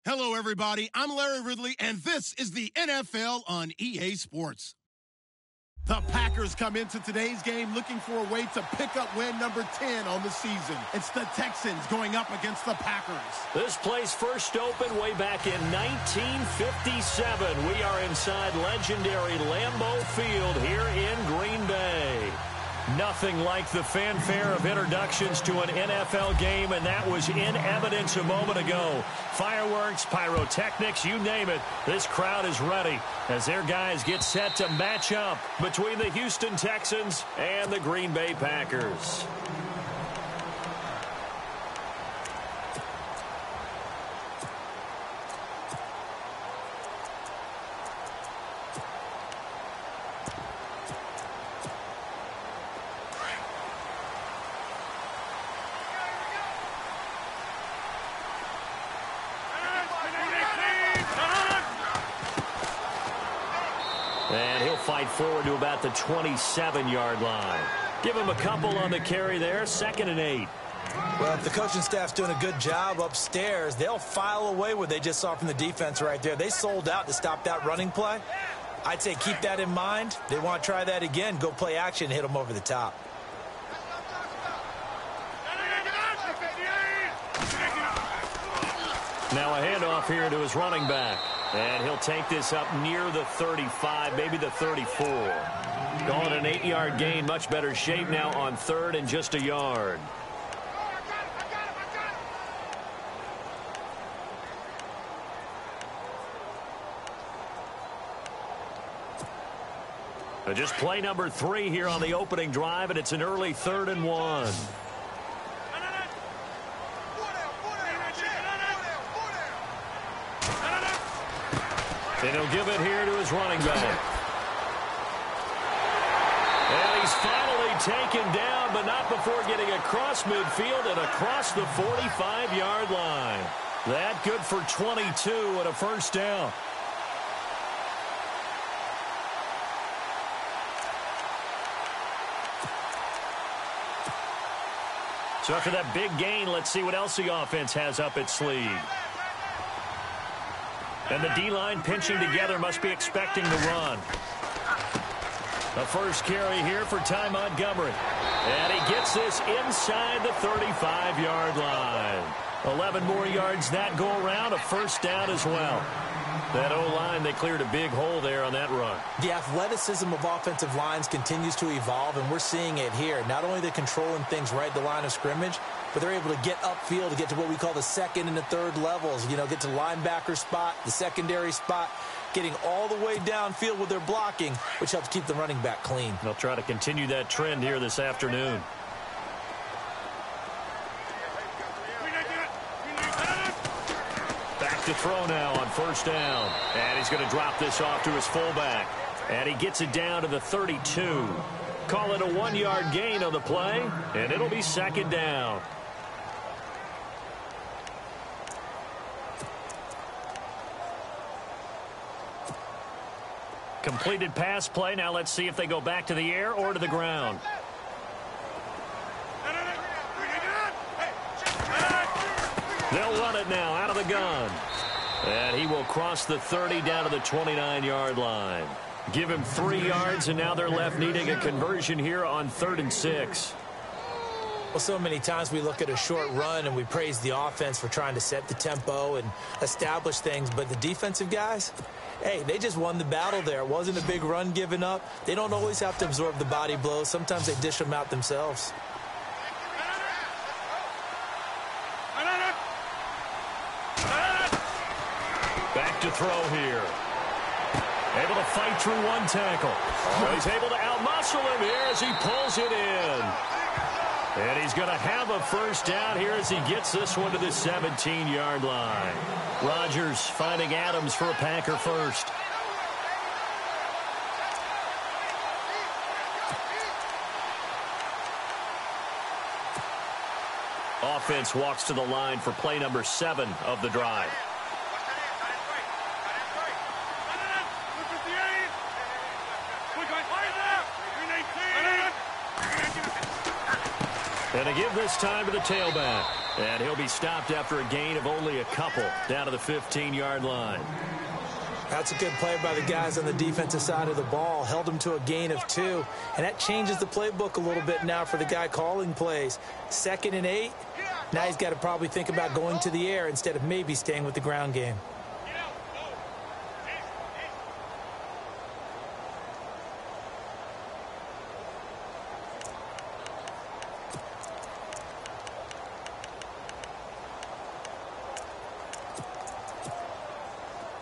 Hello, everybody. I'm Larry Ridley, and this is the NFL on EA Sports. The Packers come into today's game looking for a way to pick up win number 10 on the season. It's the Texans going up against the Packers. This place first opened way back in 1957. We are inside legendary Lambeau Field here in Green Bay. Nothing like the fanfare of introductions to an NFL game, and that was in evidence a moment ago. Fireworks, pyrotechnics, you name it. This crowd is ready as their guys get set to match up between the Houston Texans and the Green Bay Packers. And he'll fight forward to about the 27-yard line. Give him a couple on the carry there, 2nd and 8. Well, if the coaching staff's doing a good job upstairs, they'll file away what they just saw from the defense right there. They sold out to stop that running play. I'd say keep that in mind. They want to try that again, go play action, hit them over the top. Now a handoff here to his running back. And he'll take this up near the 35, maybe the 34. Going an 8-yard gain, much better shape now on 3rd and just a yard. Just play number 3 here on the opening drive, and it's an early 3rd and 1. And he'll give it here to his running back. And he's finally taken down, but not before getting across midfield and across the 45-yard line. That good for 22 and a first down. So after that big gain, let's see what else the offense has up its sleeve. And the D-line pinching together, must be expecting the run. The first carry here for Ty Montgomery. And he gets this inside the 35-yard line. 11 more yards that go around, a first down as well. That O-line, they cleared a big hole there on that run. The athleticism of offensive lines continues to evolve, and we're seeing it here. Not only are they controlling things right at the line of scrimmage, but they're able to get upfield to get to what we call the second and the third levels. You know, get to linebacker spot, the secondary spot, getting all the way downfield with their blocking, which helps keep the running back clean. They'll try to continue that trend here this afternoon. Back to throw now on first down. And he's going to drop this off to his fullback. And he gets it down to the 32. Call it a 1-yard gain on the play, and it'll be second down. Completed pass play. Now let's see if they go back to the air or to the ground. They'll run it now out of the gun. And he will cross the 30 down to the 29-yard line. Give him 3 yards, and now they're left needing a conversion here on 3rd and 6. Well, so many times we look at a short run and we praise the offense for trying to set the tempo and establish things, but the defensive guys, hey, they just won the battle there. It wasn't a big run given up. They don't always have to absorb the body blows. Sometimes they dish them out themselves. Back to throw here. Able to fight through one tackle. Oh, he's able to outmuscle him here as he pulls it in. And he's going to have a first down here as he gets this one to the 17-yard line. Rodgers finding Adams for a Packer first. Offense walks to the line for play number 7 of the drive. And they give this time to the tailback. And he'll be stopped after a gain of only a couple down to the 15-yard line. That's a good play by the guys on the defensive side of the ball. Held them to a gain of 2. And that changes the playbook a little bit now for the guy calling plays. 2nd and 8. Now he's got to probably think about going to the air instead of maybe staying with the ground game.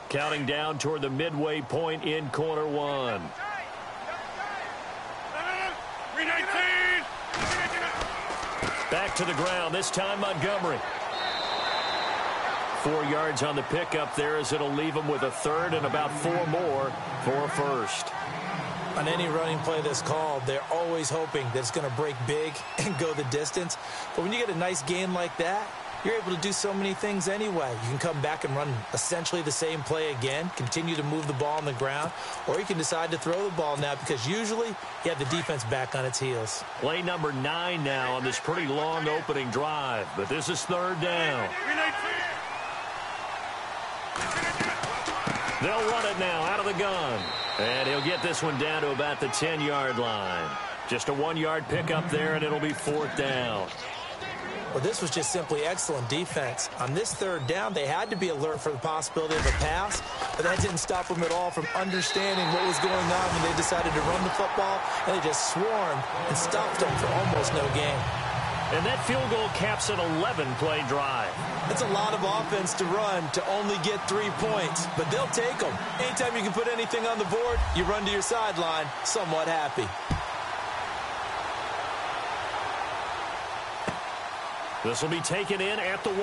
Counting down toward the midway point in quarter 1. Back to the ground, this time Montgomery. 4 yards on the pickup there as it'll leave him with a 3rd and about 4 more for a first. On any running play that's called, they're always hoping that it's going to break big and go the distance. But when you get a nice gain like that, you're able to do so many things anyway. You can come back and run essentially the same play again, continue to move the ball on the ground, or you can decide to throw the ball now because usually you have the defense back on its heels. Play number 9 now on this pretty long opening drive, but this is 3rd down. They'll run it now out of the gun. And he'll get this one down to about the 10-yard line. Just a 1-yard pickup there, and it'll be 4th down. Well, this was just simply excellent defense. On this 3rd down, they had to be alert for the possibility of a pass, but that didn't stop them at all from understanding what was going on when they decided to run the football, and they just swarmed and stopped them for almost no gain. And that field goal caps an 11-play drive. That's a lot of offense to run to only get 3 points, but they'll take them. Anytime you can put anything on the board, you run to your sideline somewhat happy. This will be taken in at the 1.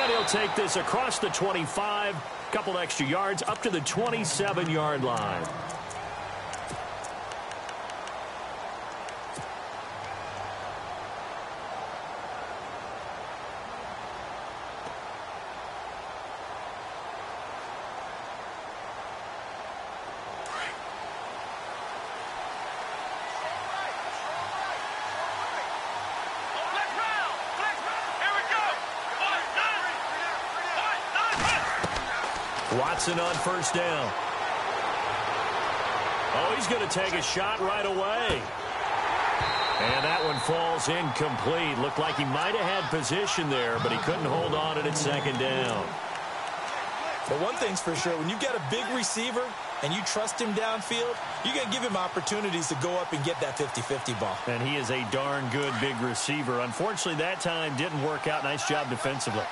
And he'll take this across the 25, couple extra yards up to the 27-yard line. Watson on first down. Oh, he's going to take a shot right away. And that one falls incomplete. Looked like he might have had position there, but he couldn't hold on to it at second down. But one thing's for sure, when you've got a big receiver and you trust him downfield, you're going to give him opportunities to go up and get that 50-50 ball. And he is a darn good big receiver. Unfortunately, that time didn't work out. Nice job defensively.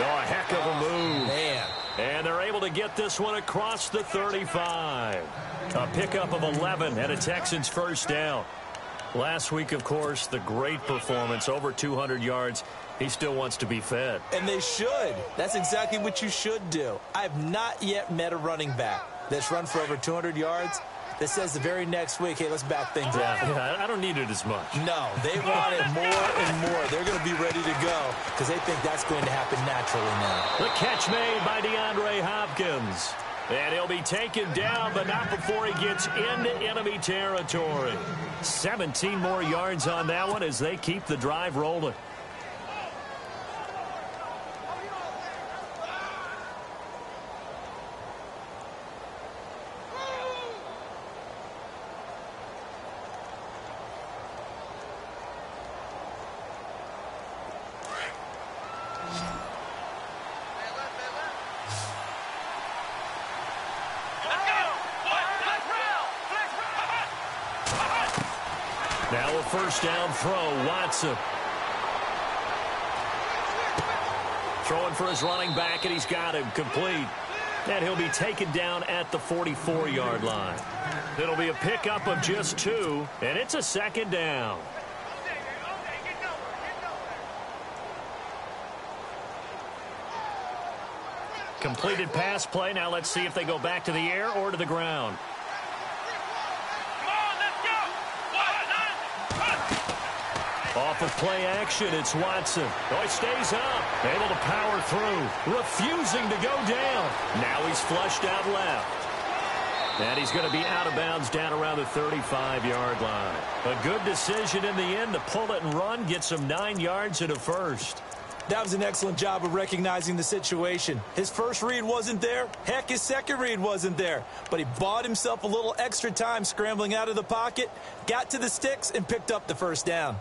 Oh, a heck of a move. Man. And they're able to get this one across the 35. A pickup of 11 and a Texans first down. Last week, of course, the great performance, over 200 yards. He still wants to be fed. And they should. That's exactly what you should do. I have not yet met a running back that's run for over 200 yards that says the very next week, hey, let's back things up. Yeah, I don't need it as much. No, they want it more and more. They're going to be ready to go because they think that's going to happen naturally now. The catch made by DeAndre Hopkins. And he'll be taken down, but not before he gets into enemy territory. 17 more yards on that one as they keep the drive rolling. Now a first down throw, Watson. Throwing for his running back, and he's got him complete. And he'll be taken down at the 44-yard line. It'll be a pickup of just 2, and it's a second down. Completed pass play. Now let's see if they go back to the air or to the ground. Off of play action, it's Watson. Oh, he stays up, able to power through, refusing to go down. Now he's flushed out left. And he's going to be out of bounds down around the 35-yard line. A good decision in the end to pull it and run, get some 9 yards and a first. That was an excellent job of recognizing the situation. His first read wasn't there. Heck, his second read wasn't there. But he bought himself a little extra time scrambling out of the pocket, got to the sticks, and picked up the first down.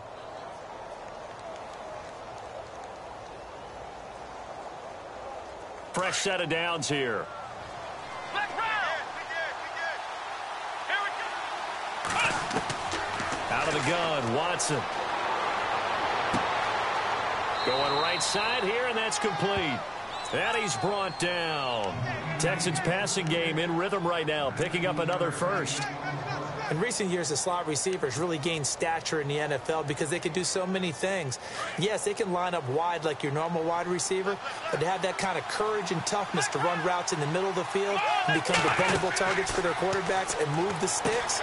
Fresh set of downs here. Out of the gun, Watson. Going right side here, and that's complete. And he's brought down. Texans passing game in rhythm right now, picking up another first. In recent years, the slot receivers really gained stature in the NFL because they can do so many things. Yes, they can line up wide like your normal wide receiver, but to have that kind of courage and toughness to run routes in the middle of the field and become dependable targets for their quarterbacks and move the sticks.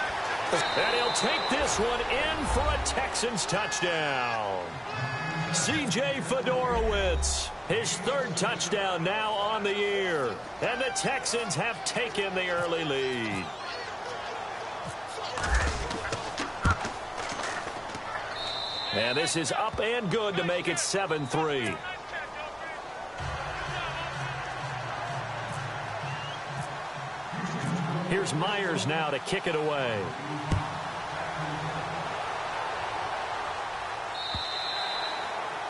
And he'll take this one in for a Texans touchdown. C.J. Fedorowicz, his third touchdown now on the year. And the Texans have taken the early lead. And this is up and good to make it 7-3. Here's Myers now to kick it away.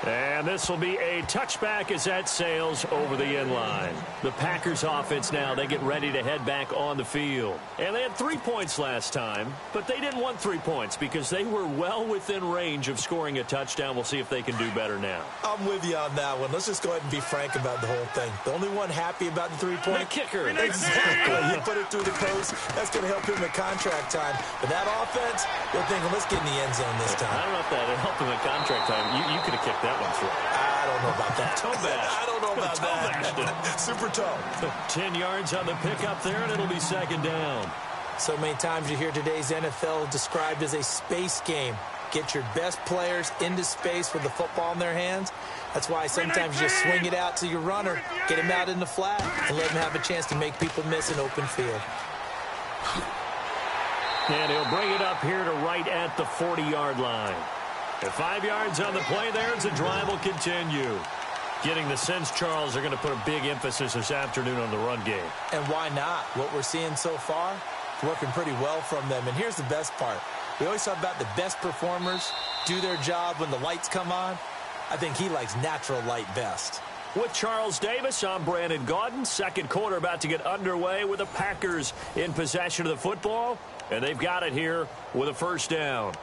And this will be a touchback as that sails over the end line. The Packers offense now, they get ready to head back on the field. And they had 3 points last time, but they didn't want 3 points because they were well within range of scoring a touchdown. We'll see if they can do better now. I'm with you on that one. Let's just go ahead and be frank about the whole thing. The only one happy about the 3-point. The kicker. Exactly. You put it through the post. That's going to help him at contract time. But that offense, they're thinking, let's get in the end zone this time. I don't know if that helped him at contract time. You could have kicked that one through. I don't know about that. Toe bash. I don't know about that. Super toe. 10 yards on the pickup there, and it'll be second down. So many times you hear today's NFL described as a space game. Get your best players into space with the football in their hands. That's why sometimes you just swing it out to your runner, get him out in the flat, and let him have a chance to make people miss an open field. And he'll bring it up here to right at the 40-yard line. And 5 yards on the play there as the drive will continue. Getting the sense, Charles, they're going to put a big emphasis this afternoon on the run game. And why not? What we're seeing so far is working pretty well from them. And here's the best part. We always talk about the best performers do their job when the lights come on. I think he likes natural light best. With Charles Davis, I'm Brandon Gaudin. Second quarter about to get underway with the Packers in possession of the football. And they've got it here with a first down.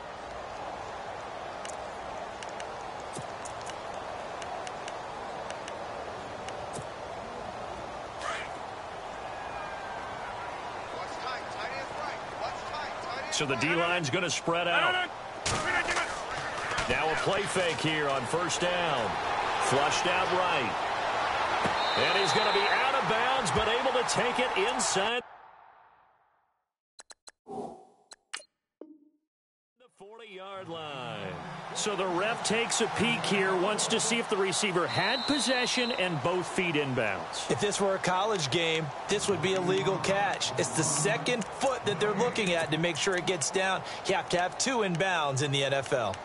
So the D-line's going to spread out. Now a play fake here on first down. Flushed out right. And he's going to be out of bounds, but able to take it inside the 40-yard line. So the ref takes a peek here, wants to see if the receiver had possession and both feet inbounds. If this were a college game, this would be a legal catch. It's the second foot that they're looking at to make sure it gets down. You have to have two inbounds in the NFL.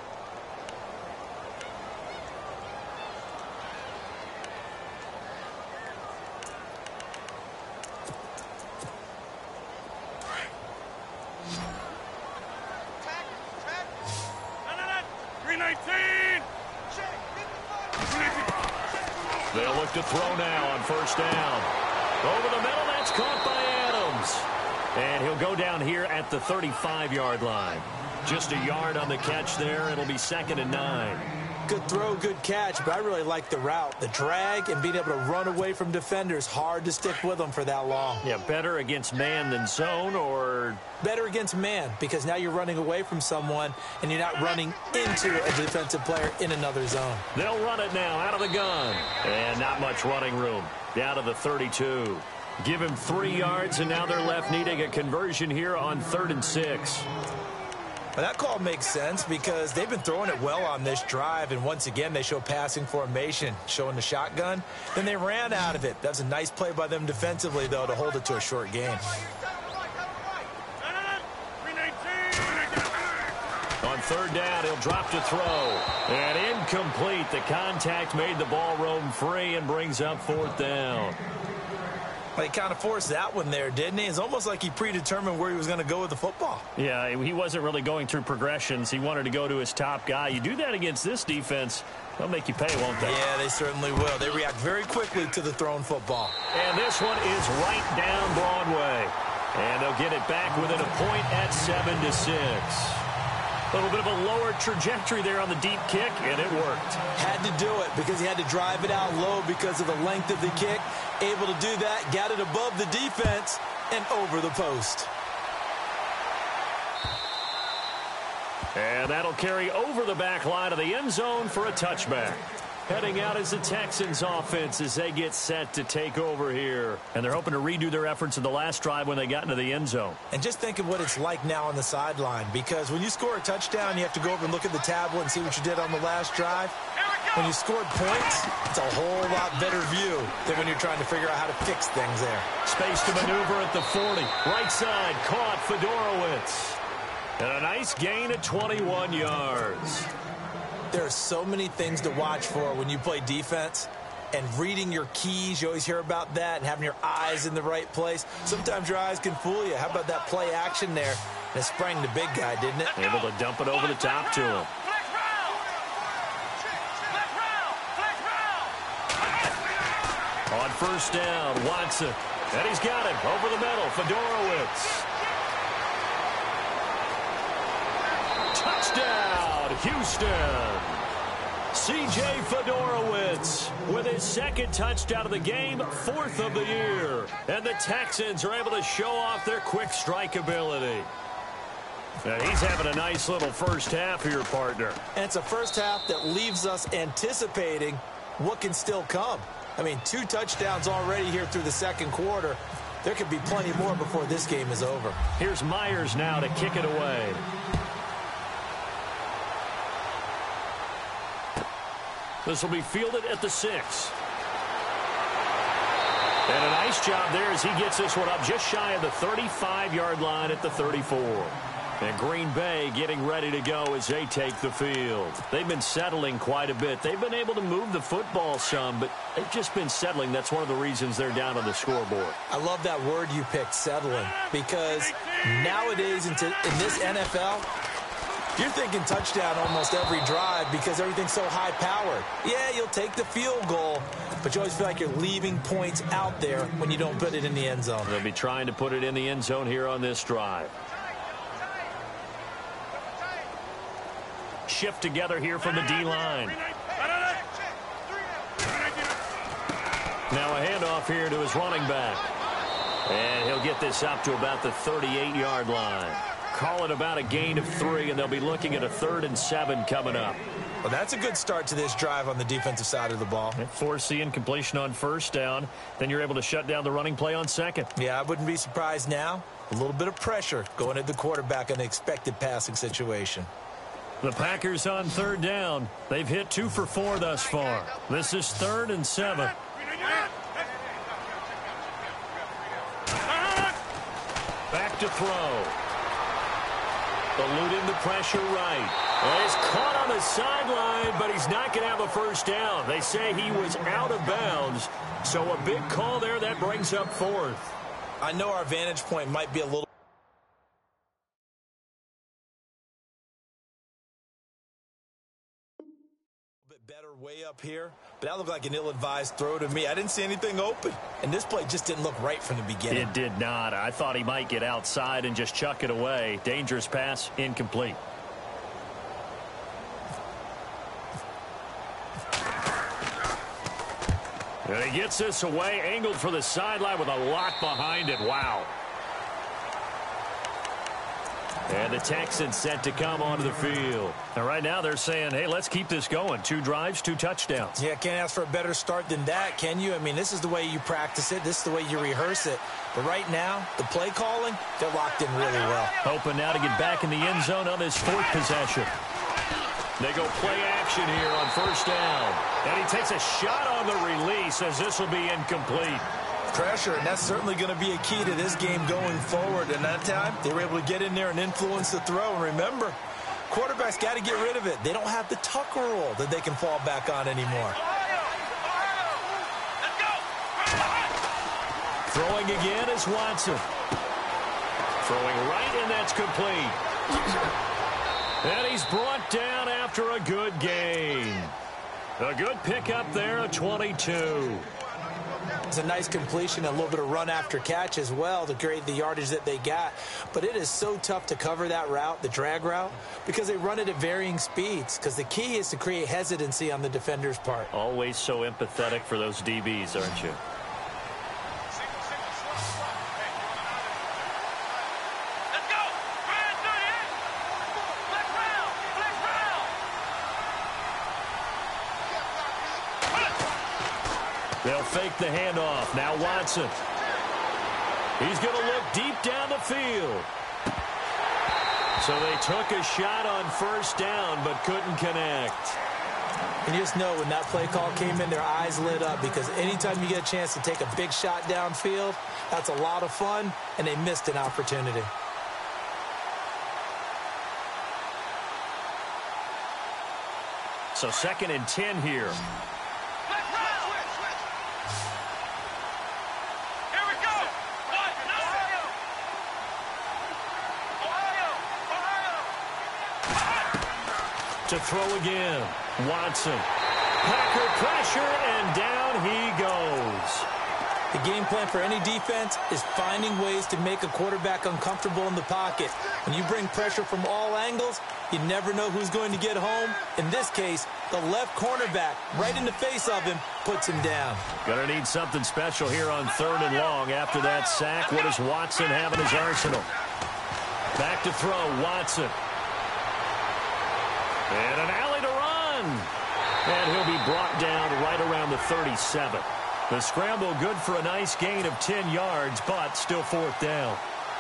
They'll look to throw now on first down. Over the middle, that's caught by Adams. And he'll go down here at the 35-yard line. Just a yard on the catch there. It'll be 2nd and 9. Good throw, good catch, but I really like the route. The drag and being able to run away from defenders. Hard to stick with them for that long. Yeah, better against man than zone, or better against man, because now you're running away from someone and you're not running into a defensive player in another zone. They'll run it now out of the gun. And not much running room. Down to the 32. Give him 3 yards, and now they're left needing a conversion here on 3rd and 6. Well, that call makes sense because they've been throwing it well on this drive, and once again they show passing formation, showing the shotgun. Then they ran out of it. That's a nice play by them defensively, though, to hold it to a short gain. On 3rd down, he'll drop to throw. And incomplete. The contact made the ball roam free and brings up 4th down. Well, he kind of forced that one there, didn't he? It's almost like he predetermined where he was going to go with the football. Yeah, he wasn't really going through progressions. He wanted to go to his top guy. You do that against this defense, they'll make you pay, won't they? Yeah, they certainly will. They react very quickly to the thrown football. And this one is right down Broadway. And they'll get it back within a point at 7-6. A little bit of a lower trajectory there on the deep kick, and it worked. Had to do it because he had to drive it out low because of the length of the kick. Able to do that, got it above the defense and over the post. And that'll carry over the back line of the end zone for a touchback. Heading out is the Texans offense as they get set to take over here. And they're hoping to redo their efforts in the last drive when they got into the end zone. And just think of what it's like now on the sideline, because when you score a touchdown, you have to go over and look at the tablet and see what you did on the last drive. When you scored points, it's a whole lot better view than when you're trying to figure out how to fix things there. Space to maneuver at the 40. Right side, caught Fedorowicz. And a nice gain at 21 yards. There are so many things to watch for when you play defense, and reading your keys, you always hear about that, and having your eyes in the right place. Sometimes your eyes can fool you. How about that play action there? And it sprang the big guy, didn't it? Able to dump it over the top to him. On first down, Watson. And he's got it over the middle. Fedorowicz. Touchdown, Houston. C.J. Fedorowicz with his 2nd touchdown of the game, 4th of the year. And the Texans are able to show off their quick strike ability. And he's having a nice little first half here, partner. And it's a first half that leaves us anticipating what can still come. I mean, 2 touchdowns already here through the 2nd quarter. There could be plenty more before this game is over. Here's Myers now to kick it away. This will be fielded at the 6. And a nice job there as he gets this one up just shy of the 35-yard line at the 34. And Green Bay getting ready to go as they take the field. They've been settling quite a bit. They've been able to move the football some, but they've just been settling. That's one of the reasons they're down on the scoreboard. I love that word you picked, settling, because nowadays in this NFL, you're thinking touchdown almost every drive because everything's so high-powered. Yeah, you'll take the field goal, but you always feel like you're leaving points out there when you don't put it in the end zone. They'll be trying to put it in the end zone here on this drive. Shift together here from the D-line. Now a handoff here to his running back. And he'll get this up to about the 38-yard line. Call it about a gain of 3, and they'll be looking at a 3rd and 7 coming up. Well, that's a good start to this drive on the defensive side of the ball. Force the incompletion on 1st down. Then you're able to shut down the running play on 2nd. Yeah, I wouldn't be surprised now. A little bit of pressure going at the quarterback in an expected passing situation. The Packers on 3rd down. They've hit 2 for 4 thus far. This is 3rd and 7. Back to throw. Eluding the pressure right. Well, he's caught on the sideline, but he's not going to have a 1st down. They say he was out of bounds. So a big call there that brings up 4th. I know our vantage point might be a little bit better way up here, but that looked like an ill-advised throw to me. I didn't see anything open, and this play just didn't look right from the beginning. It did not. I thought he might get outside and just chuck it away. Dangerous pass, incomplete. And he gets this away, angled for the sideline with a lot behind it. Wow. And the Texans set to come onto the field. And right now they're saying, hey, let's keep this going. 2 drives, 2 touchdowns. Yeah, can't ask for a better start than that, can you? I mean, this is the way you practice it. This is the way you rehearse it. But right now, the play calling, they're locked in really well. Hoping now to get back in the end zone on this 4th possession. They go play action here on 1st down. And he takes a shot on the release as this will be incomplete. Pressure, and that's certainly going to be a key to this game going forward. And that time, they were able to get in there and influence the throw. And remember, quarterbacks got to get rid of it. They don't have the Tucker rule that they can fall back on anymore. Throwing again is Watson. Throwing right, and that's complete. And he's brought down after a good gain. A good pickup there, a 22. It's a nice completion, a little bit of run after catch as well to create the yardage that they got. But it is so tough to cover that route, the drag route, because they run it at varying speeds. Because the key is to create hesitancy on the defender's part. Always so empathetic for those DBs, aren't you? They'll fake the handoff. Now Watson. He's going to look deep down the field. So they took a shot on 1st down but couldn't connect. And you just know when that play call came in, their eyes lit up, because anytime you get a chance to take a big shot downfield, that's a lot of fun, and they missed an opportunity. So 2nd and 10 here. To throw again. Watson. Packer pressure, and down he goes. The game plan for any defense is finding ways to make a quarterback uncomfortable in the pocket. When you bring pressure from all angles, you never know who's going to get home. In this case, the left cornerback, right in the face of him, puts him down. Gonna need something special here on 3rd and long. After that sack, what does Watson have in his arsenal? Back to throw, Watson. And an alley to run. And he'll be brought down right around the 37. The scramble good for a nice gain of 10 yards, but still 4th down.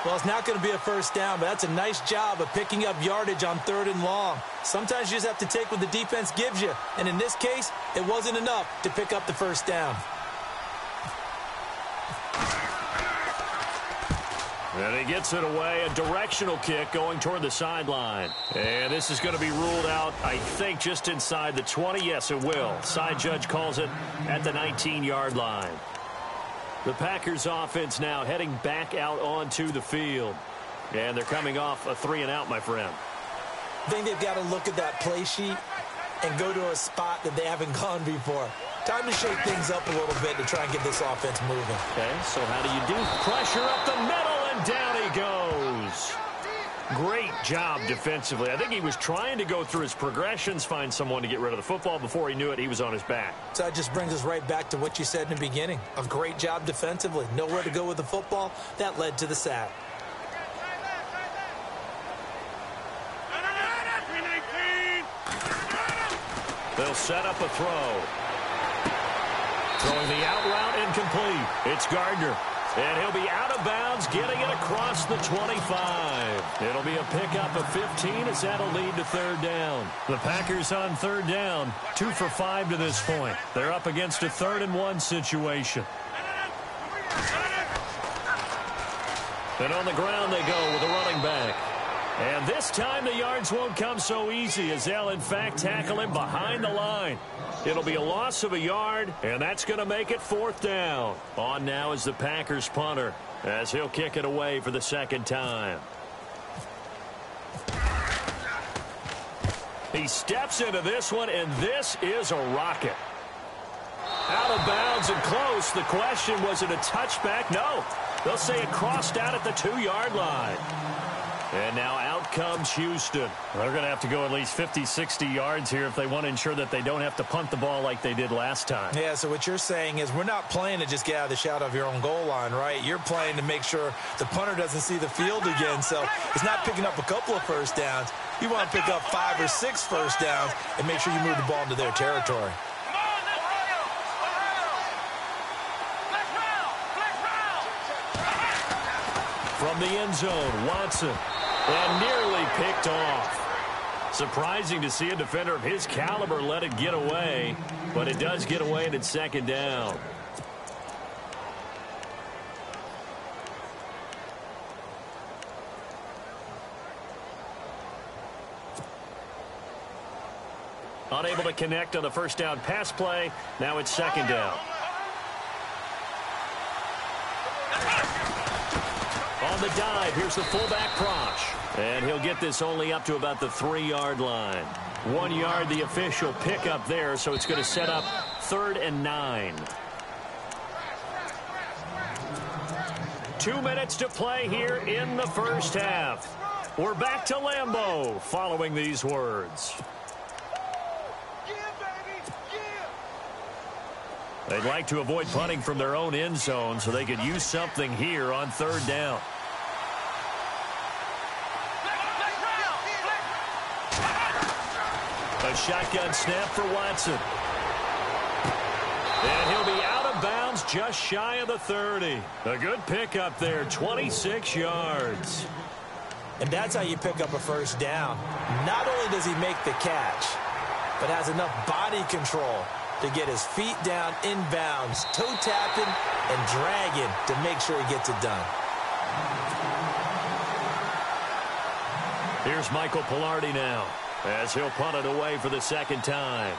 Well, it's not going to be a 1st down, but that's a nice job of picking up yardage on 3rd and long. Sometimes you just have to take what the defense gives you. And in this case, it wasn't enough to pick up the 1st down. And he gets it away, a directional kick going toward the sideline. And this is going to be ruled out, I think, just inside the 20. Yes, it will. Side judge calls it at the 19-yard line. The Packers offense now heading back out onto the field. And they're coming off a 3-and-out, my friend. I think they've got to look at that play sheet and go to a spot that they haven't gone before. Time to shake things up a little bit to try and get this offense moving. Okay, so how do you do? Pressure up the middle, and down he goes. Great job defensively. I think he was trying to go through his progressions, find someone to get rid of the football. Before he knew it, he was on his back. So that just brings us right back to what you said in the beginning. A great job defensively. Nowhere to go with the football. That led to the sack. They'll set up a throw. Throwing the out route incomplete. It's Gardner. And he'll be out of bounds, getting it across the 25. It'll be a pickup of 15 as that'll lead to third down. The Packers on third down, 2 for 5 to this point. They're up against a 3rd-and-1 situation. And on the ground they go with a running back. And this time the yards won't come so easy as they'll, in fact, tackle him behind the line. It'll be a loss of a yard, and that's going to make it 4th down. On now is the Packers punter as he'll kick it away for the 2nd time. He steps into this one, and this is a rocket. Out of bounds and close. The question, was it a touchback? No. They'll say it crossed out at the 2-yard line. And now out comes Houston. They're going to have to go at least 50, 60 yards here if they want to ensure that they don't have to punt the ball like they did last time. Yeah, so what you're saying is we're not playing to just get out of the shadow of your own goal line, right? You're playing to make sure the punter doesn't see the field again. So it's not picking up a couple of first downs. You want to pick up 5 or 6 first downs and make sure you move the ball into their territory. From the end zone, Watson. And nearly picked off. Surprising to see a defender of his caliber let it get away, but it does get away and it's 2nd down. Unable to connect on the first down pass play. Now it's 2nd down. On the dive, here's the fullback Prosh. And he'll get this only up to about the 3-yard line. 1 yard, the official pickup there, so it's going to set up 3rd and 9. 2 minutes to play here in the first half. We're back to Lambeau following these words. They'd like to avoid punting from their own end zone so they could use something here on 3rd down. A shotgun snap for Watson. And he'll be out of bounds just shy of the 30. A good pickup there, 26 yards. And that's how you pick up a first down. Not only does he make the catch, but has enough body control to get his feet down inbounds, toe tapping and dragging to make sure he gets it done. Here's Michael Pilardi now as he'll punt it away for the 2nd time.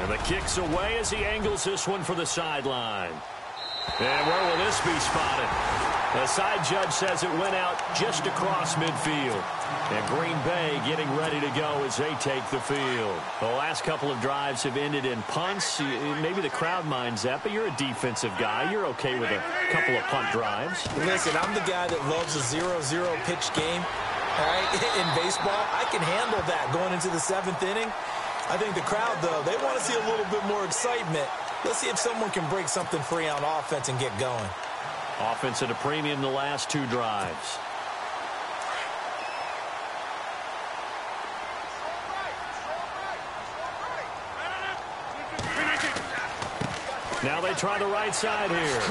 And the kick's away as he angles this one for the sideline. And where will this be spotted? The side judge says it went out just across midfield. And Green Bay getting ready to go as they take the field. The last couple of drives have ended in punts. Maybe the crowd minds that, but you're a defensive guy. You're okay with a couple of punt drives. Listen, I'm the guy that loves a 0-0 pitch game. All right, in baseball, I can handle that going into the 7th inning. I think the crowd, though, they want to see a little bit more excitement. Let's see if someone can break something free on offense and get going. Offense at a premium the last 2 drives. Now they try the right side here.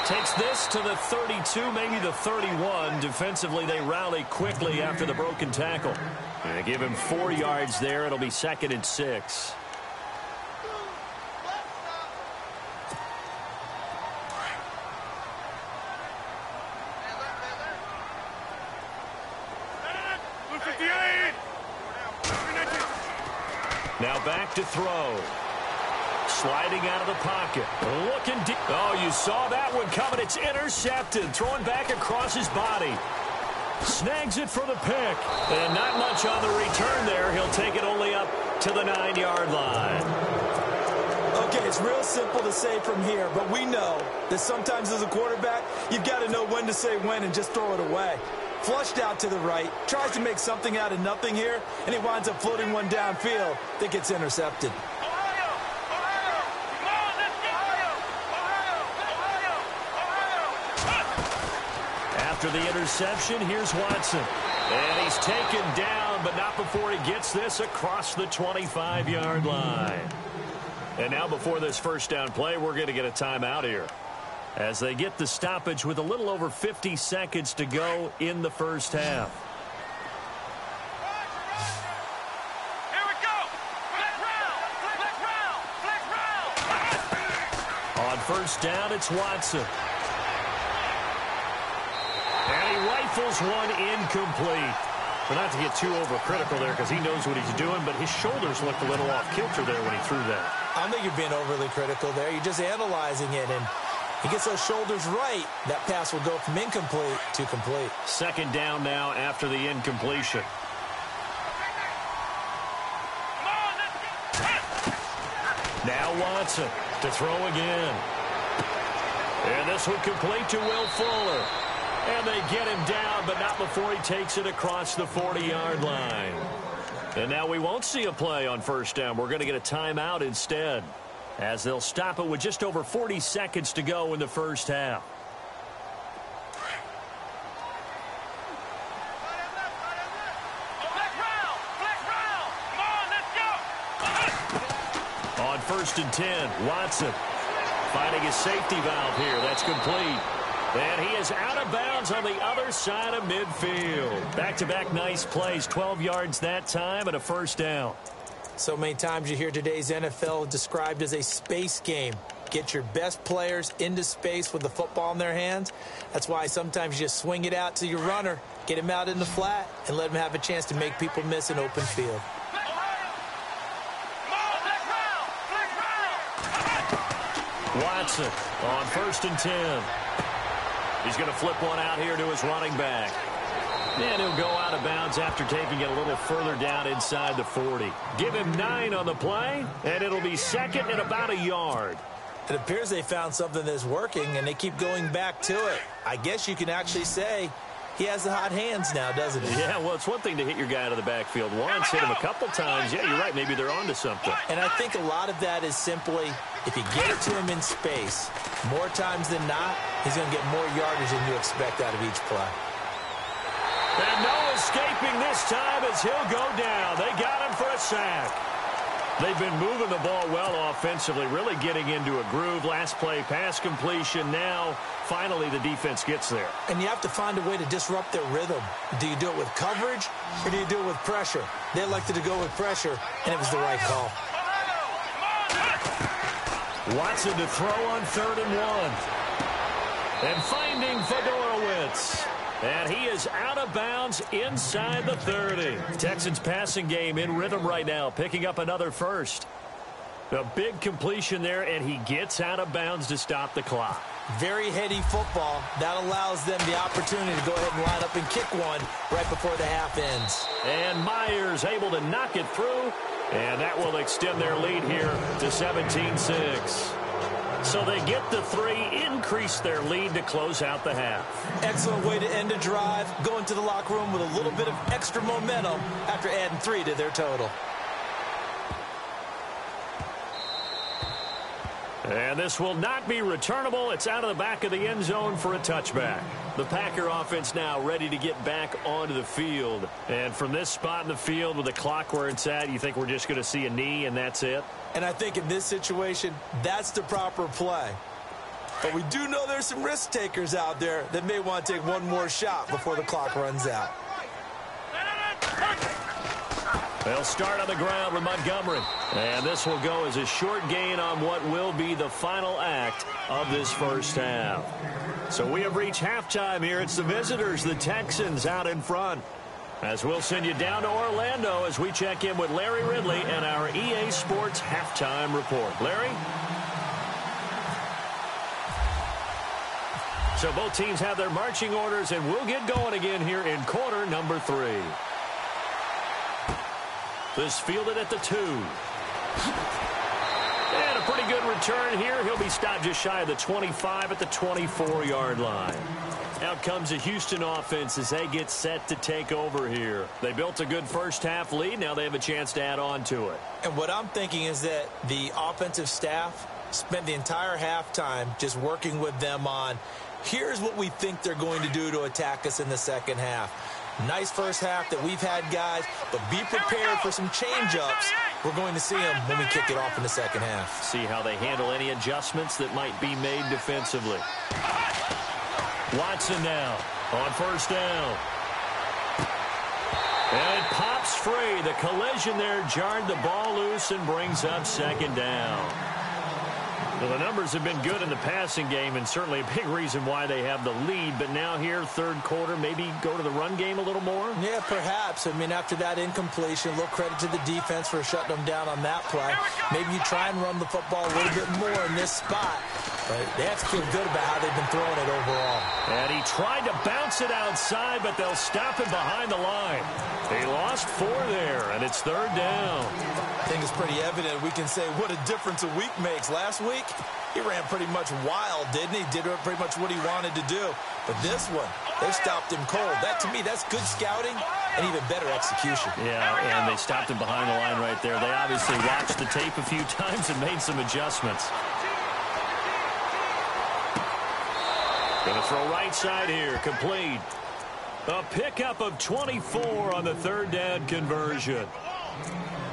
Takes this to the 32, maybe the 31. Defensively, they rally quickly after the broken tackle. And they give him 4 yards there. It'll be 2nd and 6. back to throw. Sliding out of the pocket. Looking deep. Oh, you saw that one coming. It's intercepted. Throwing back across his body. Snags it for the pick. And not much on the return there. He'll take it only up to the 9-yard line. Okay, it's real simple to say from here, but we know that sometimes as a quarterback, you've got to know when to say when and just throw it away. Flushed out to the right, tries to make something out of nothing here, and he winds up floating one downfield that gets intercepted. After the interception, here's Watson. And he's taken down, but not before he gets this across the 25-yard line. And now before this first down play, we're going to get a timeout here, as they get the stoppage with a little over 50 seconds to go in the first half. Here we go. Flag round. On first down, it's Watson. And he rifles one incomplete. But not to get too overcritical there, because he knows what he's doing, but his shoulders looked a little off kilter there when he threw that. I don't think you're being overly critical there. You're just analyzing it, and he gets those shoulders right. That pass will go from incomplete to complete. Second down now after the incompletion. Now Watson to throw again. And this will complete to Will Fuller. And they get him down, but not before he takes it across the 40-yard line. And now we won't see a play on first down. We're going to get a timeout instead, as they'll stop it with just over 40 seconds to go in the first half. On first and 10, Watson finding his safety valve here. That's complete. And he is out of bounds on the other side of midfield. Back-to-back nice plays, 12 yards that time and a first down. So many times you hear today's NFL described as a space game. Get your best players into space with the football in their hands. That's why sometimes you just swing it out to your runner, get him out in the flat, and let him have a chance to make people miss an open field. Watson on first and 10. He's going to flip one out here to his running back. And he'll go out of bounds after taking it a little further down inside the 40. Give him 9 on the play, and it'll be second and about a yard. It appears they found something that's working, and they keep going back to it. I guess you can actually say he has the hot hands now, doesn't he? Yeah, well, it's one thing to hit your guy out of the backfield once, hit him a couple times. Yeah, you're right. Maybe they're onto something. And I think a lot of that is simply, if you get it to him in space, more times than not, he's going to get more yardage than you expect out of each play. And no escaping this time as he'll go down. They got him for a sack. They've been moving the ball well offensively, really getting into a groove. Last play, pass completion. Now, finally, the defense gets there. And you have to find a way to disrupt their rhythm. Do you do it with coverage, or do you do it with pressure? They elected to go with pressure, and it was the right call. Watson to throw on 3rd and 1. And finding Fedorowicz. And he is out of bounds inside the 30. Texans passing game in rhythm right now, picking up another first. A big completion there, and he gets out of bounds to stop the clock. Very heady football. That allows them the opportunity to go ahead and line up and kick one right before the half ends. And Myers able to knock it through, and that will extend their lead here to 17-6. So they get the 3, increase their lead to close out the half. Excellent way to end a drive, go into the locker room with a little bit of extra momentum after adding 3 to their total. And this will not be returnable. It's out of the back of the end zone for a touchback. The Packer offense now ready to get back onto the field. And from this spot in the field with the clock where it's at, you think we're just going to see a knee and that's it? And I think in this situation, that's the proper play. But we do know there's some risk takers out there that may want to take one more shot before the clock runs out. They'll start on the ground with Montgomery. And this will go as a short gain on what will be the final act of this first half. So we have reached halftime here. It's the visitors, the Texans, out in front. As we'll send you down to Orlando as we check in with Larry Ridley and our EA Sports Halftime Report. Larry? So both teams have their marching orders, and we'll get going again here in quarter number 3. This fielded at the 2. And a pretty good return here. He'll be stopped just shy of the 25 at the 24-yard line. Out comes the Houston offense as they get set to take over here. They built a good first-half lead. Now they have a chance to add on to it. And what I'm thinking is that the offensive staff spent the entire halftime just working with them on, here's what we think they're going to do to attack us in the second half. Nice first half that we've had, guys, but be prepared for some change-ups. We're going to see them when we kick it off in the second half. See how they handle any adjustments that might be made defensively. Watson now on first down. And it pops free. The collision there jarred the ball loose and brings up second down. Well, the numbers have been good in the passing game, and certainly a big reason why they have the lead. But now here, third quarter, maybe go to the run game a little more? Yeah, perhaps. I mean, after that incompletion, a little credit to the defense for shutting them down on that play. Maybe you try and run the football a little bit more in this spot. But they have to feel good about how they've been throwing it overall. And he tried to bounce it outside, but they'll stop him behind the line. They lost 4 there, and it's third down. I think it's pretty evident. We can say what a difference a week makes. Last week, he ran pretty much wild, didn't he? Did pretty much what he wanted to do. But this one, they stopped him cold. That, to me, that's good scouting and even better execution. Yeah, and they stopped him behind the line right there. They obviously watched the tape a few times and made some adjustments. Going to throw right side here, complete. A pickup of 24 on the third down conversion.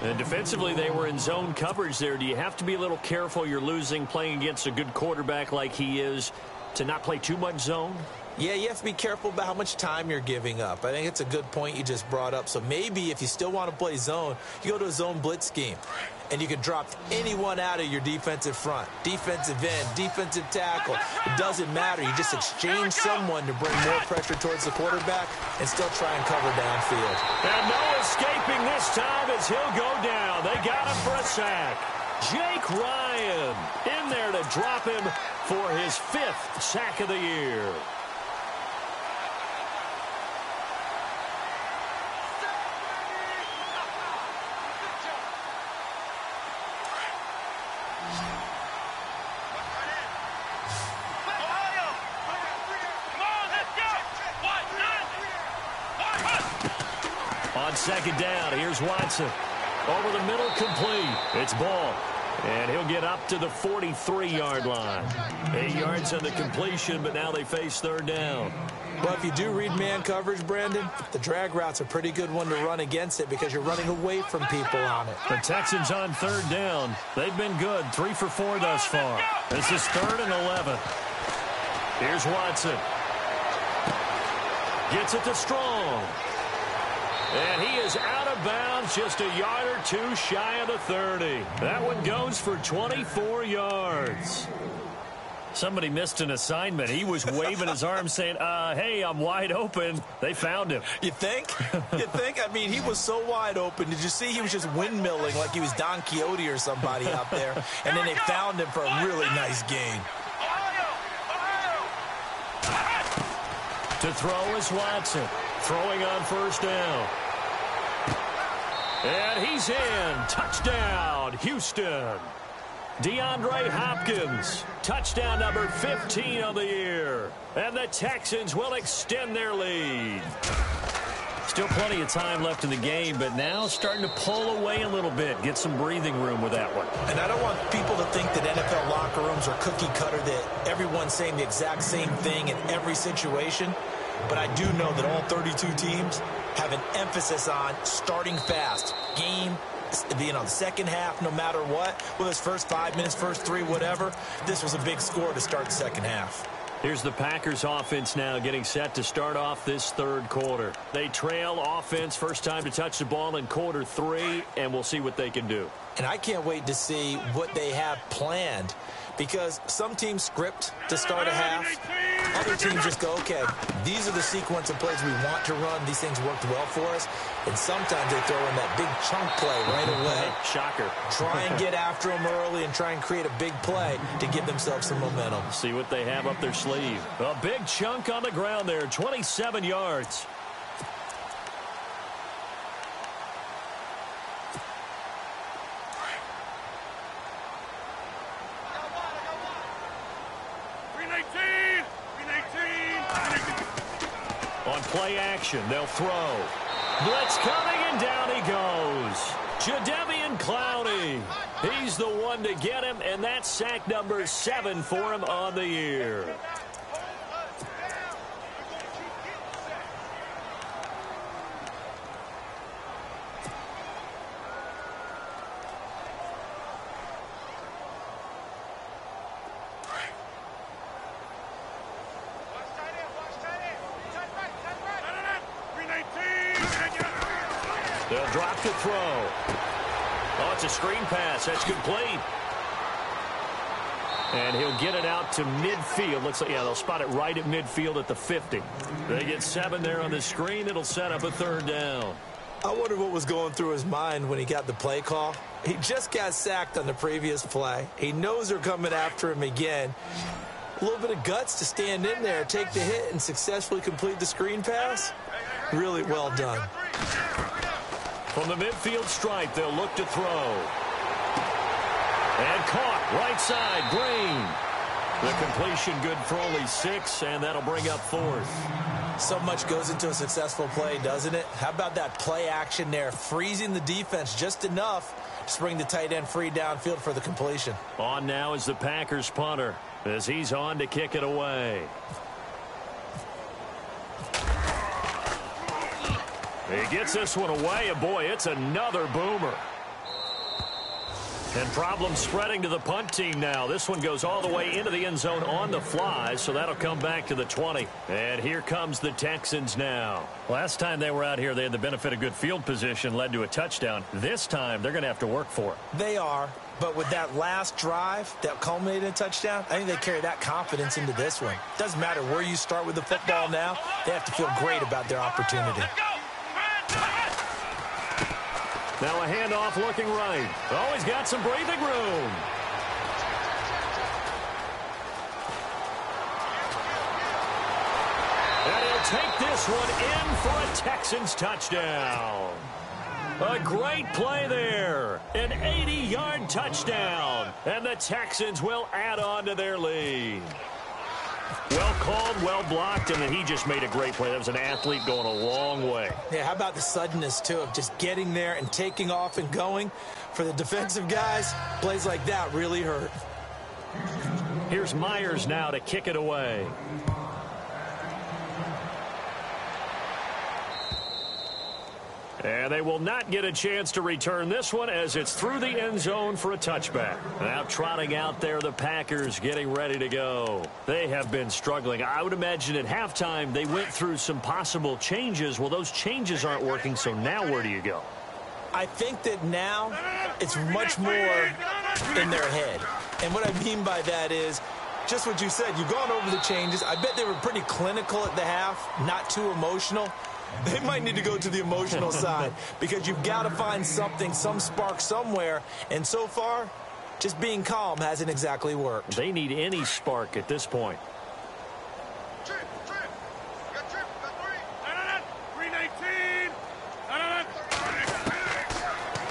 And defensively, they were in zone coverage there. Do you have to be a little careful? You're losing, playing against a good quarterback like he is, to not play too much zone? Yeah, you have to be careful about how much time you're giving up. I think it's a good point you just brought up. So maybe if you still want to play zone, you go to a zone blitz scheme. And you can drop anyone out of your defensive front. Defensive end, defensive tackle. It doesn't matter. You just exchange someone to bring more pressure towards the quarterback and still try and cover downfield. And no escaping this time as he'll go down. They got him for a sack. Jake Ryan in there to drop him for his 5th sack of the year. On second down, here's Watson. Over the middle, complete. It's ball. And he'll get up to the 43-yard line. 8 yards on the completion, but now they face third down. Well, if you do read man coverage, Brandon, the drag route's a pretty good one to run against it because you're running away from people on it. The Texans on third down. They've been good, 3 for 4 thus far. This is 3rd and 11. Here's Watson. Gets it to Strong. And he is out of bounds, just a yard or 2 shy of the 30. That one goes for 24 yards. Somebody missed an assignment. He was waving his arms saying, hey, I'm wide open. They found him. You think? You think? I mean, he was so wide open. Did you see he was just windmilling like he was Don Quixote or somebody out there? And then they found him for a really nice gain. To throw is Watson. Throwing on first down. And he's in. Touchdown, Houston. DeAndre Hopkins, touchdown number 15 of the year. And the Texans will extend their lead. Still plenty of time left in the game, but now starting to pull away a little bit. Get some breathing room with that one. And I don't want people to think that NFL locker rooms are cookie cutter, that everyone's saying the exact same thing in every situation. But I do know that all 32 teams have an emphasis on starting fast. Game, the second half, no matter what. Whether it's first 5 minutes, first 3, whatever. This was a big score to start the second half. Here's the Packers offense now getting set to start off this third quarter. They trail offense, first time to touch the ball in quarter 3, and we'll see what they can do. And I can't wait to see what they have planned, because some teams script to start a half, Other teams just go, okay, these are the sequence of plays we want to run. These things worked well for us. And sometimes they throw in that big chunk play right away. Shocker. Try and get after them early and try and create a big play to give themselves some momentum. See what they have up their sleeve. A big chunk on the ground there, 27 yards. On play action, they'll throw. Blitz coming, and down he goes. Jadeveon Clowney. He's the one to get him, and that's sack number 7 for him on the year. They'll drop to throw. Oh, it's a screen pass. That's complete. And he'll get it out to midfield. Looks like, yeah, they'll spot it right at midfield at the 50. They get 7 there on the screen. It'll set up a 3rd down. I wonder what was going through his mind when he got the play call. He just got sacked on the previous play. He knows they're coming after him again. A little bit of guts to stand in there, take the hit, and successfully complete the screen pass. Really well done. From the midfield stripe, they'll look to throw. And caught, right side, Green. The completion good for only 6, and that'll bring up 4th. So much goes into a successful play, doesn't it? How about that play action there, freezing the defense just enough to bring the tight end free downfield for the completion. On now is the Packers punter, as he's on to kick it away. He gets this one away, and boy, it's another boomer. And problems spreading to the punt team now. This one goes all the way into the end zone on the fly, so that'll come back to the 20. And here comes the Texans now. Last time they were out here, they had the benefit of good field position, led to a touchdown. This time, they're going to have to work for it. They are, but with that last drive that culminated in a touchdown, I think they carry that confidence into this one. Doesn't matter where you start with the football now, they have to feel great about their opportunity. Now a handoff looking right. Oh, he's got some breathing room. And he'll take this one in for a Texans touchdown. A great play there. An 80-yard touchdown. And the Texans will add on to their lead. Well called, well blocked, and then he just made a great play. That was an athlete going a long way. Yeah, how about the suddenness, too, of just getting there and taking off and going? For the defensive guys, plays like that really hurt. Here's Myers now to kick it away. And they will not get a chance to return this one as it's through the end zone for a touchback. Now trotting out there, the Packers getting ready to go. They have been struggling. I would imagine at halftime they went through some possible changes. Well, those changes aren't working, so now where do you go? I think that now it's much more in their head. And what I mean by that is just what you said. You've gone over the changes. I bet they were pretty clinical at the half, not too emotional. They might need to go to the emotional side because you've got to find something, some spark somewhere. And so far, just being calm hasn't exactly worked. They need any spark at this point.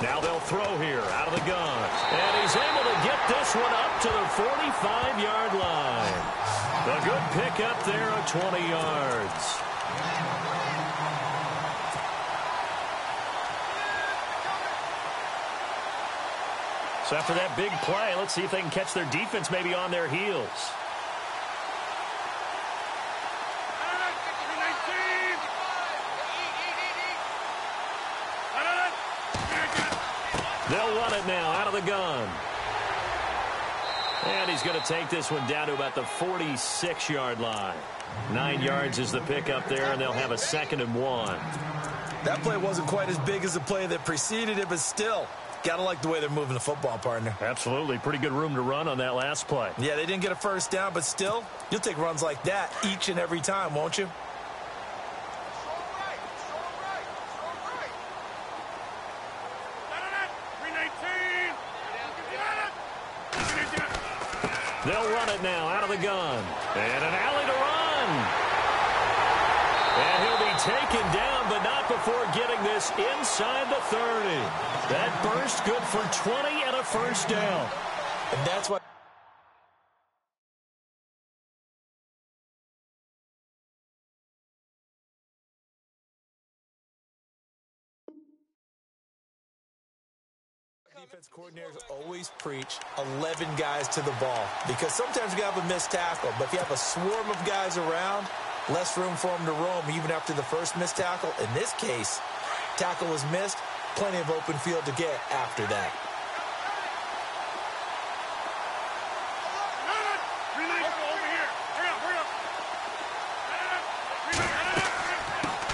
Now they'll throw here out of the gun. And he's able to get this one up to the 45-yard line. A good pickup there of 20 yards. So after that big play, let's see if they can catch their defense maybe on their heels. They'll run it now out of the gun. And he's going to take this one down to about the 46-yard line. 9 yards is the pickup there, and they'll have a 2nd and 1. That play wasn't quite as big as the play that preceded it, but still, Gotta like the way they're moving the football, partner. Absolutely. Pretty good room to run on that last play. Yeah, they didn't get a first down, but still, you'll take runs like that each and every time, won't you? They'll run it now out of the gun. And an alley to run. And he'll be taken down, but not before getting this inside the 30. That burst good for 20 and a first down. And that's what... Defense coordinators always preach 11 guys to the ball because sometimes you have a missed tackle, but if you have a swarm of guys around, less room for them to roam even after the first missed tackle. In this case, tackle was missed, plenty of open field to get after that.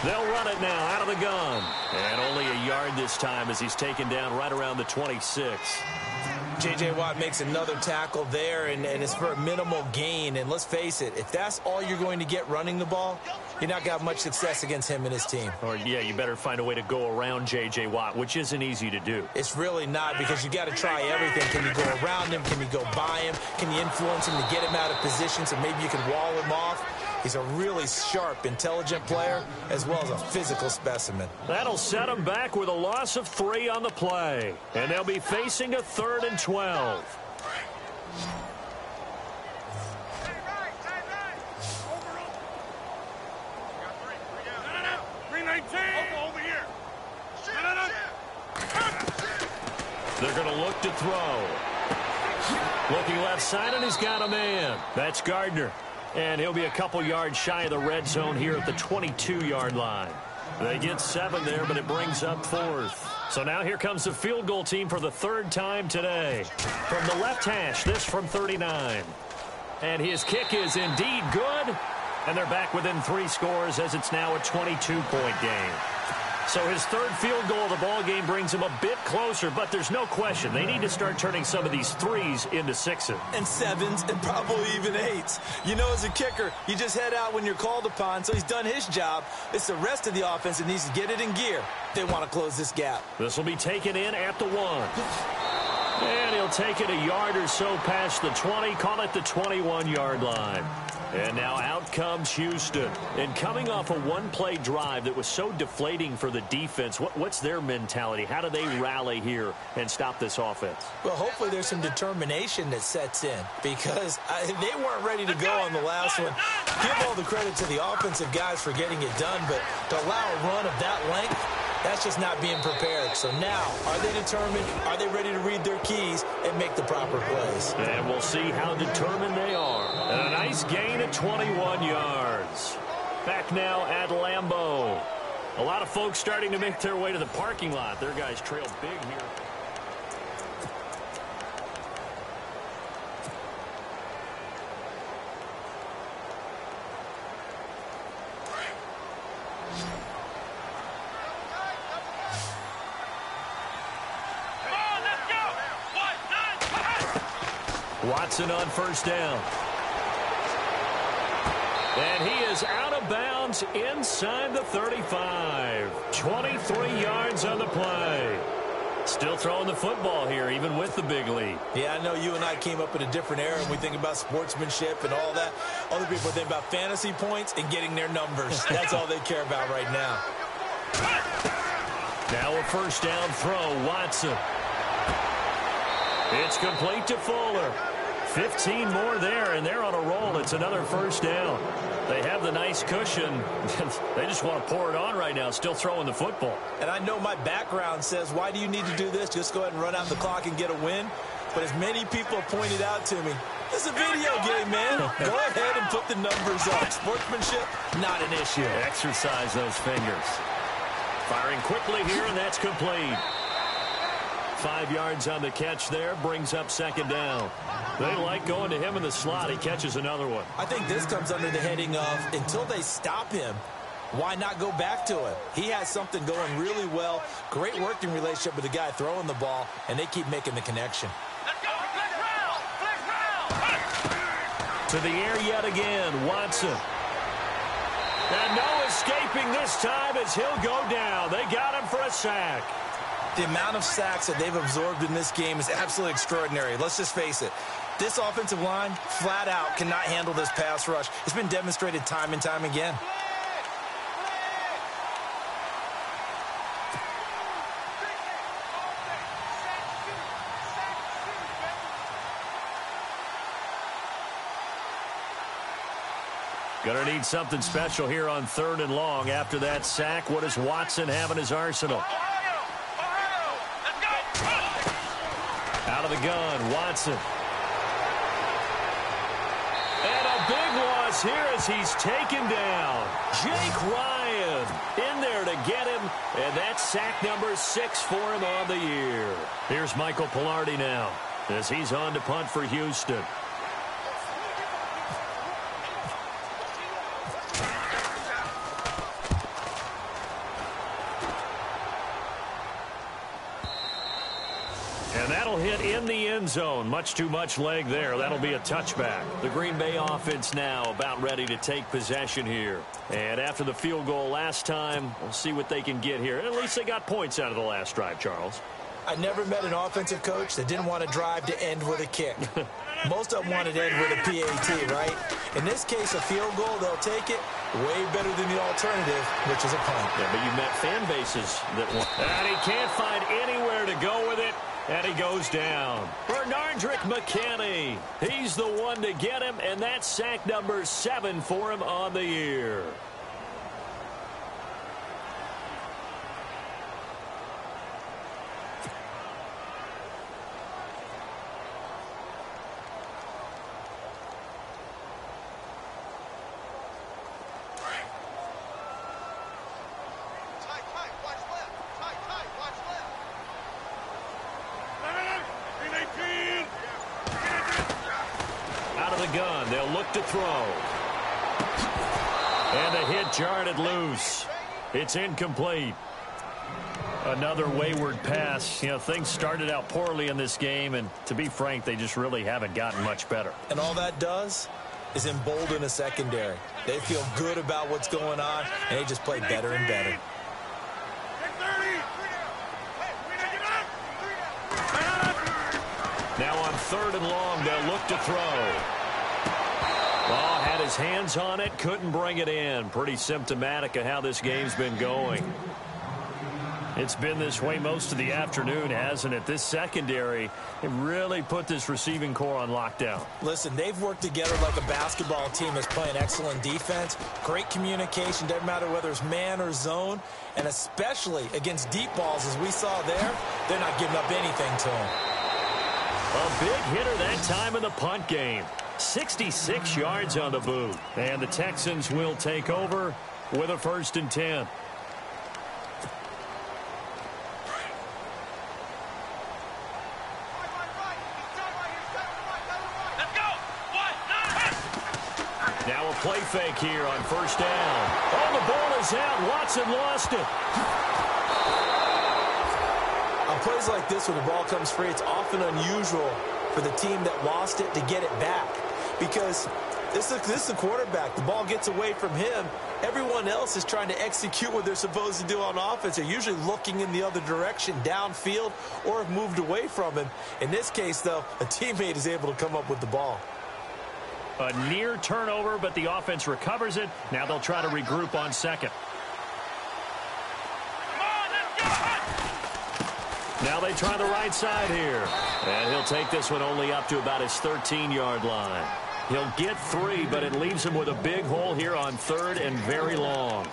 They'll run it now out of the gun. And only a yard this time as he's taken down right around the 26. J.J. Watt makes another tackle there, and it's for a minimal gain. And let's face it, if that's all you're going to get running the ball, you're not going to have much success against him and his team. Or, yeah, you better find a way to go around J.J. Watt, which isn't easy to do. It's really not because you got to try everything. Can you go around him? Can you go by him? Can you influence him to get him out of position so maybe you can wall him off? He's a really sharp, intelligent player, as well as a physical specimen. That'll set him back with a loss of 3 on the play. And they'll be facing a 3rd and 12. They're going to look to throw. Looking left side, and he's got a man. That's Gardner. And he'll be a couple yards shy of the red zone here at the 22-yard line. They get 7 there, but it brings up 4th. So now here comes the field goal team for the 3rd time today. From the left hash, this from 39. And his kick is indeed good. And they're back within 3 scores as it's now a 22-point game. So his 3rd field goal of the ball game brings him a bit closer, but there's no question they need to start turning some of these 3s into 6s. And 7s and probably even 8s. You know, as a kicker, you just head out when you're called upon, so he's done his job. It's the rest of the offense that needs to get it in gear. They want to close this gap. This will be taken in at the 1. And he'll take it a yard or so past the 20, call it the 21-yard line. And now out comes Houston. And coming off a one-play drive that was so deflating for the defense, what's their mentality? How do they rally here and stop this offense? Well, hopefully there's some determination that sets in because they weren't ready to go on the last one. Give all the credit to the offensive guys for getting it done, but to allow a run of that length, that's just not being prepared. So now, are they determined? Are they ready to read their keys and make the proper plays? And we'll see how determined they are. And a nice gain at 21 yards. Back now at Lambeau. A lot of folks starting to make their way to the parking lot. Their guys trail big here. Watson on first down. And he is out of bounds inside the 35. 23 yards on the play. Still throwing the football here, even with the big lead. Yeah, I know you and I came up in a different era, and we think about sportsmanship and all that. Other people think about fantasy points and getting their numbers. That's all they care about right now. Now a first down throw, Watson. It's complete to Fuller. 15 more there, and they're on a roll. It's another first down. They have the nice cushion. They just want to pour it on right now, still throwing the football. And I know my background says, why do you need to do this? Just go ahead and run out the clock and get a win. But as many people have pointed out to me, it's a video game, man. Go ahead and put the numbers up. Sportsmanship, not an issue. Exercise those fingers. Firing quickly here, and that's complete. 5 yards on the catch there, brings up second down. They like going to him in the slot. He catches another one. I think this comes under the heading of, until they stop him, Why not go back to it? He has something going really well. Great working relationship with the guy throwing the ball, and they keep making the connection. Let's go. Flex round. Flex round. To the air yet again, Watson. And no escaping this time as he'll go down. They got him for a sack. The amount of sacks that they've absorbed in this game is absolutely extraordinary. Let's just face it. This offensive line, flat out, cannot handle this pass rush. It's been demonstrated time and time again. Gonna need something special here on 3rd and long. After that sack, what does Watson have in his arsenal? Ohio. Let's go. Out of the gun, Watson. And a big loss here as he's taken down. Jake Ryan in there to get him, and that's sack number 6 for him on the year. Here's Michael Pilardi now as he's on to punt for Houston. And that'll hit in the end zone. Much too much leg there. That'll be a touchback. The Green Bay offense now about ready to take possession here. And after the field goal last time, we'll see what they can get here. At least they got points out of the last drive, Charles. I never met an offensive coach that didn't want to drive to end with a kick. Most of them wanted to end with a PAT, right? In this case, a field goal, they'll take it. Way better than the alternative, which is a punt. Yeah, but you've met fan bases that want. And he can't find anywhere to go with it. And he goes down. Bernardrick McKinney. He's the one to get him, and that's sack number 7 for him on the year. Gun. They'll look to throw. And the hit jarred it loose. It's incomplete. Another wayward pass. You know, things started out poorly in this game, and to be frank, they just really haven't gotten much better. And all that does is embolden a secondary. They feel good about what's going on, and they just play better and better. Now on 3rd and long, they'll look to throw. Ball had his hands on it, couldn't bring it in. Pretty symptomatic of how this game's been going. It's been this way most of the afternoon, hasn't it? This secondary, it really put this receiving core on lockdown. Listen, they've worked together like a basketball team that's playing excellent defense. Great communication, doesn't matter whether it's man or zone. And especially against deep balls, as we saw there, they're not giving up anything to them. A big hitter that time in the punt game. 66 yards on the boot. And the Texans will take over with a 1st and 10. Now a play fake here on 1st down. Oh, the ball is out. Watson lost it. On plays like this where the ball comes free, it's often unusual for the team that lost it to get it back. Because this is the quarterback. The ball gets away from him. Everyone else is trying to execute what they're supposed to do on offense. They're usually looking in the other direction, downfield, or have moved away from him. In this case, though, a teammate is able to come up with the ball. A near turnover, but the offense recovers it. Now they'll try to regroup on 2nd. Now they try the right side here. And he'll take this one only up to about his 13-yard line. He'll get 3, but it leaves him with a big hole here on 3rd and very long.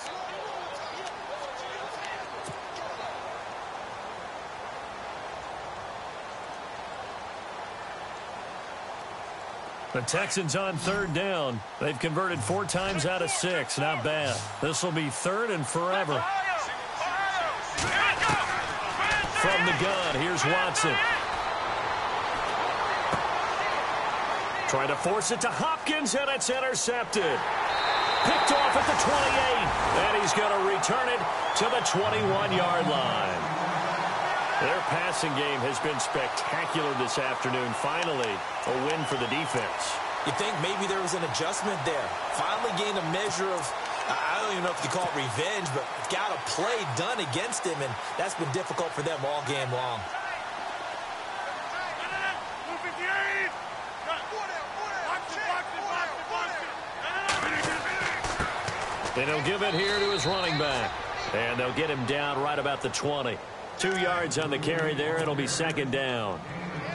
The Texans on 3rd down. They've converted 4 times out of 6. Not bad. This will be 3rd and forever. From the gun, here's Watson. Trying to force it to Hopkins, and it's intercepted. Picked off at the 28. And he's going to return it to the 21-yard line. Their passing game has been spectacular this afternoon. Finally, a win for the defense. You think maybe there was an adjustment there. Finally gained a measure of, I don't even know if you call it revenge, but got a play done against him, and that's been difficult for them all game long. And he'll give it here to his running back. And they'll get him down right about the 20. 2 yards on the carry there. It'll be second down.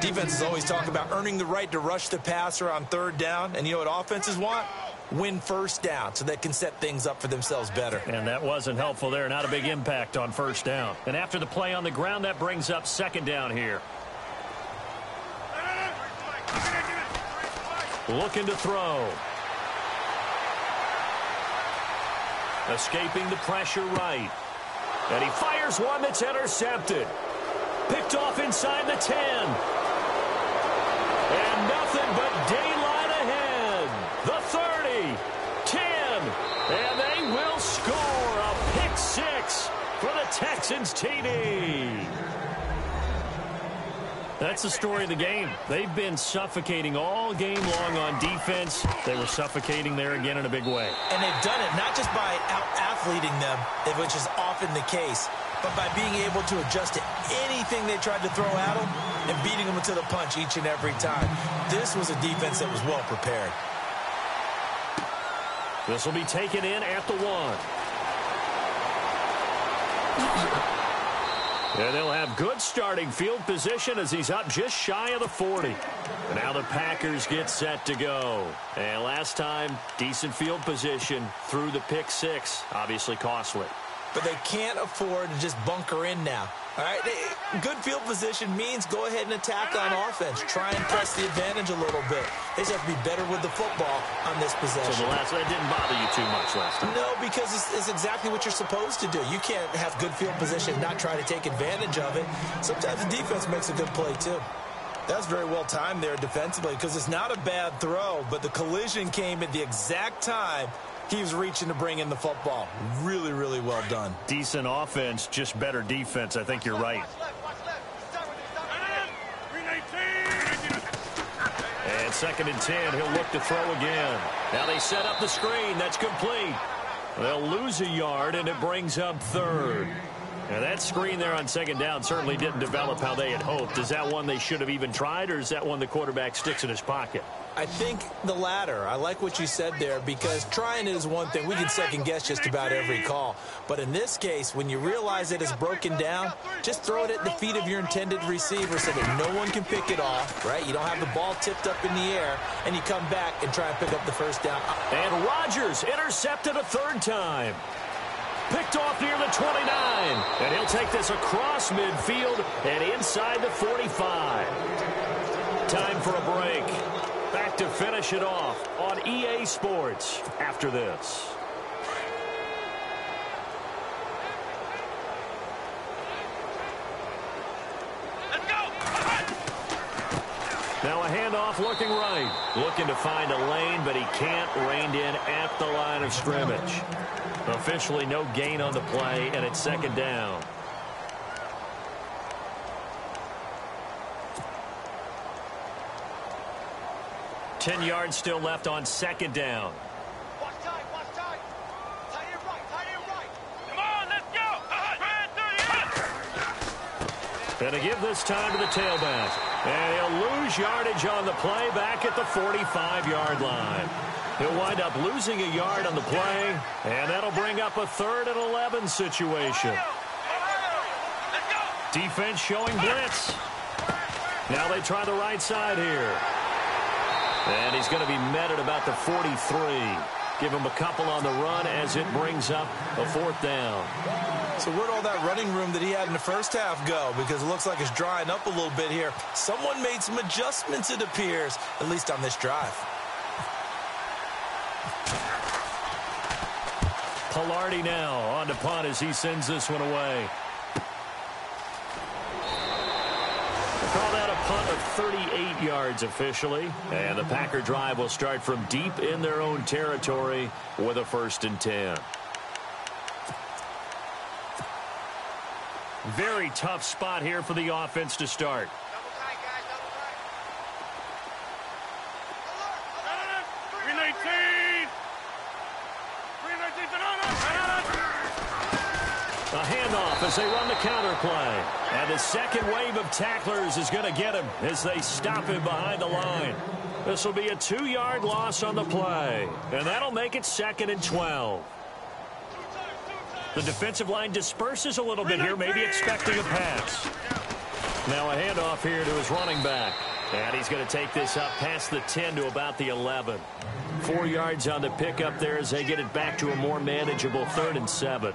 Defenses always talk about earning the right to rush the passer on third down. And you know what offenses want? Win first down so they can set things up for themselves better. And that wasn't helpful there. Not a big impact on first down. And after the play on the ground, that brings up second down here. Looking to throw. Escaping the pressure right. And he fires one that's intercepted. Picked off inside the 10. And nothing but daylight ahead. The 30, 10, and they will score a pick six for the Texans TD. That's the story of the game. They've been suffocating all game long on defense. They were suffocating there again in a big way. And they've done it not just by out-athleting them, which is often the case, but by being able to adjust to anything they tried to throw at them and beating them to the punch each and every time. This was a defense that was well prepared. This will be taken in at the 1. And they'll have good starting field position as he's up just shy of the 40. And now the Packers get set to go. And last time, decent field position through the pick six. Obviously costly. But they can't afford to just bunker in now. All right, good field position means go ahead and attack on offense. Try and press the advantage a little bit. They just have to be better with the football on this possession. So that didn't bother you too much last time? No, because it's exactly what you're supposed to do. You can't have good field position and not try to take advantage of it. Sometimes the defense makes a good play, too. That's very well timed there defensively because it's not a bad throw, but the collision came at the exact time he was reaching to bring in the football. Really, really well done. Decent offense, just better defense. I think you're right. And 2nd and 10, he'll look to throw again. Now they set up the screen. That's complete. They'll lose a yard, and it brings up 3rd. Now that screen there on 2nd down certainly didn't develop how they had hoped. Is that one they should have even tried, or is that one the quarterback sticks in his pocket? I think the latter. I like what you said there because trying it is one thing. We can second-guess just about every call. But in this case, when you realize it is broken down, just throw it at the feet of your intended receiver so that no one can pick it off, right? You don't have the ball tipped up in the air, and you come back and try and pick up the first down. And Rodgers intercepted a 3rd time. Picked off near the 29. And he'll take this across midfield and inside the 45. Time for a break. Back to finish it off on EA Sports after this. Let's go! Now a handoff looking right. Looking to find a lane, but he can't rein in at the line of scrimmage. Officially no gain on the play, and it's 2nd down. Ten yards still left on 2nd down. Watch tight, watch tight. Tight it right, tight it right. Come on, let's go. And to give this time to the tailback. And he'll lose yardage on the play back at the 45-yard line. He'll wind up losing a yard on the play, and that'll bring up a 3rd and 11 situation. Let's go. Defense showing blitz. Now they try the right side here. And he's going to be met at about the 43. Give him a couple on the run as it brings up a 4th down. So where'd all that running room that he had in the first half go? Because it looks like it's drying up a little bit here. Someone made some adjustments, it appears, at least on this drive. Pilardi now on to punt as he sends this one away. Call that a punt of 38 yards officially. And the Packer drive will start from deep in their own territory with a 1st and 10. Very tough spot here for the offense to start. Double tight, guys, double tight. Alert, alert. 319. 319. A handoff as they run the counter play. And the second wave of tacklers is going to get him as they stop him behind the line. This will be a 2-yard loss on the play. And that'll make it 2nd and 12. The defensive line disperses a little bit here, maybe expecting a pass. Now a handoff here to his running back. And he's going to take this up past the 10 to about the 11. 4 yards on the pickup there as they get it back to a more manageable 3rd and 7.